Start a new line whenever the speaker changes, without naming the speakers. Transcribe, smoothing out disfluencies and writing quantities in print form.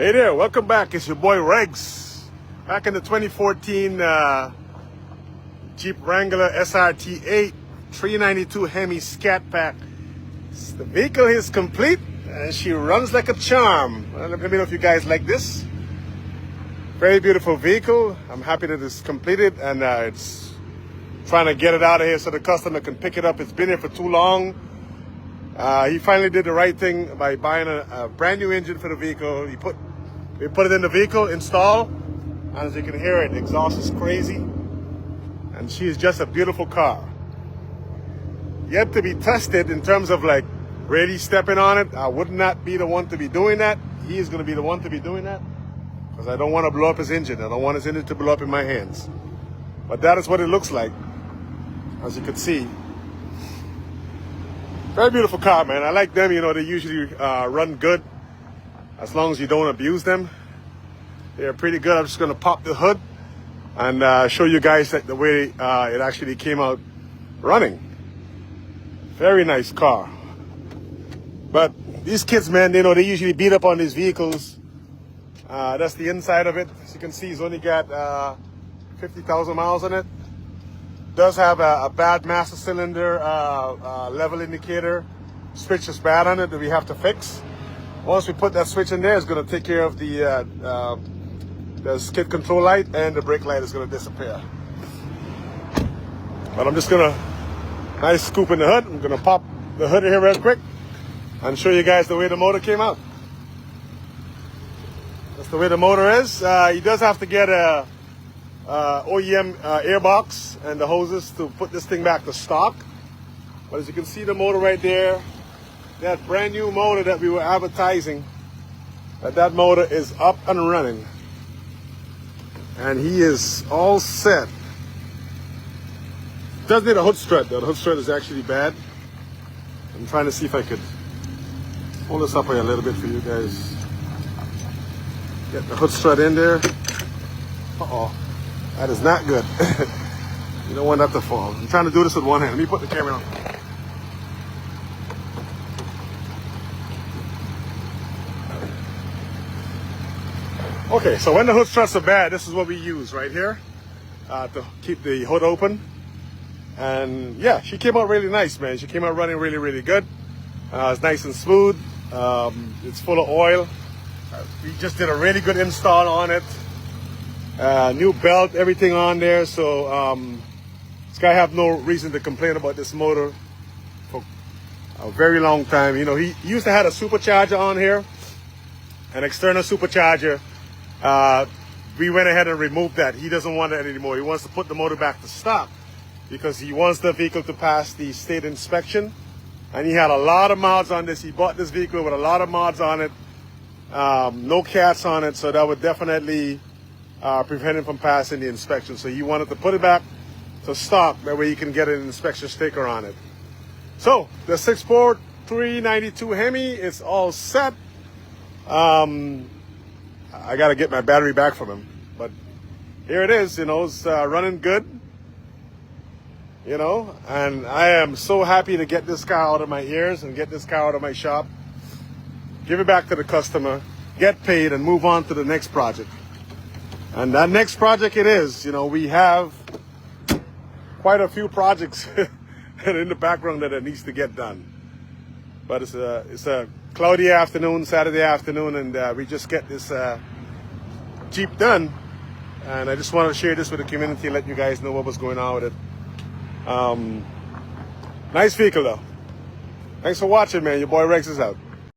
Hey there, welcome back. It's your boy Regs. Back in the 2014 Jeep Wrangler SRT8 392 Hemi Scat Pack. The vehicle is complete and she runs like a charm. Let me know if you guys like this. Very beautiful vehicle. I'm happy that it's completed and it's trying to get it out of here so the customer can pick it up. It's been here for too long. He finally did the right thing by buying a brand new engine for the vehicle. We put it in the vehicle, install, and as you can hear it, the exhaust is crazy. And she is just a beautiful car. Yet to be tested in terms of like really stepping on it. I would not be the one to be doing that. He is going to be the one to be doing that because I don't want to blow up his engine. I don't want his engine to blow up in my hands. But that is what it looks like, as you can see. Very beautiful car, man. I like them. You know, they usually run good as long as you don't abuse them. They're pretty good. I'm just going to pop the hood and show you guys that the way it actually came out running. Very nice car. But these kids, man, you know, they usually beat up on these vehicles. That's the inside of it. As you can see, it's only got 50,000 miles on it. Does have a bad master cylinder level indicator. Switch is bad on it that we have to fix. Once we put that switch in there, it's going to take care of the skid control light, and the brake light is going to disappear. But I'm just going to nice scoop in the hood. I'm going to pop the hood here real quick and show you guys the way the motor came out. That's the way the motor is. He does have to get a OEM airbox and the hoses to put this thing back to stock. But as you can see, the motor right there, that brand new motor that we were advertising, that motor is up and running. And he is all set. Does need a hood strut though. The hood strut is actually bad. I'm trying to see if I could pull this up here a little bit for you guys. Get the hood strut in there. Uh-oh. That is not good. You don't want that to fall. I'm trying to do this with one hand. Let me put the camera on. Okay, so when the hood struts are bad, this is what we use right here to keep the hood open. And yeah, she came out really nice, man. She came out running really, really good. It's nice and smooth. It's full of oil. We just did a really good install on it. New belt, everything on there. So this guy have no reason to complain about this motor for a very long time. You know, he used to have a supercharger on here, an external supercharger. We went ahead and removed that. He doesn't want that anymore. He wants to put the motor back to stock because he wants the vehicle to pass the state inspection. And he had a lot of mods on this. He bought this vehicle with a lot of mods on it. No cats on it, so that would definitely prevent him from passing the inspection. So he wanted to put it back to stock. That way he can get an inspection sticker on it. So the 6.4 392 Hemi is all set. I got to get my battery back from him. But here it is, you know, it's running good. You know, and I am so happy to get this car out of my ears and get this car out of my shop. Give it back to the customer, get paid, and move on to the next project. And that next project it is, you know, we have quite a few projects in the background that it needs to get done. But it's a cloudy afternoon, Saturday afternoon, and we just get this Jeep done. And I just wanted to share this with the community, let you guys know what was going on with it. Nice vehicle though. Thanks for watching, man. Your boy Rex is out.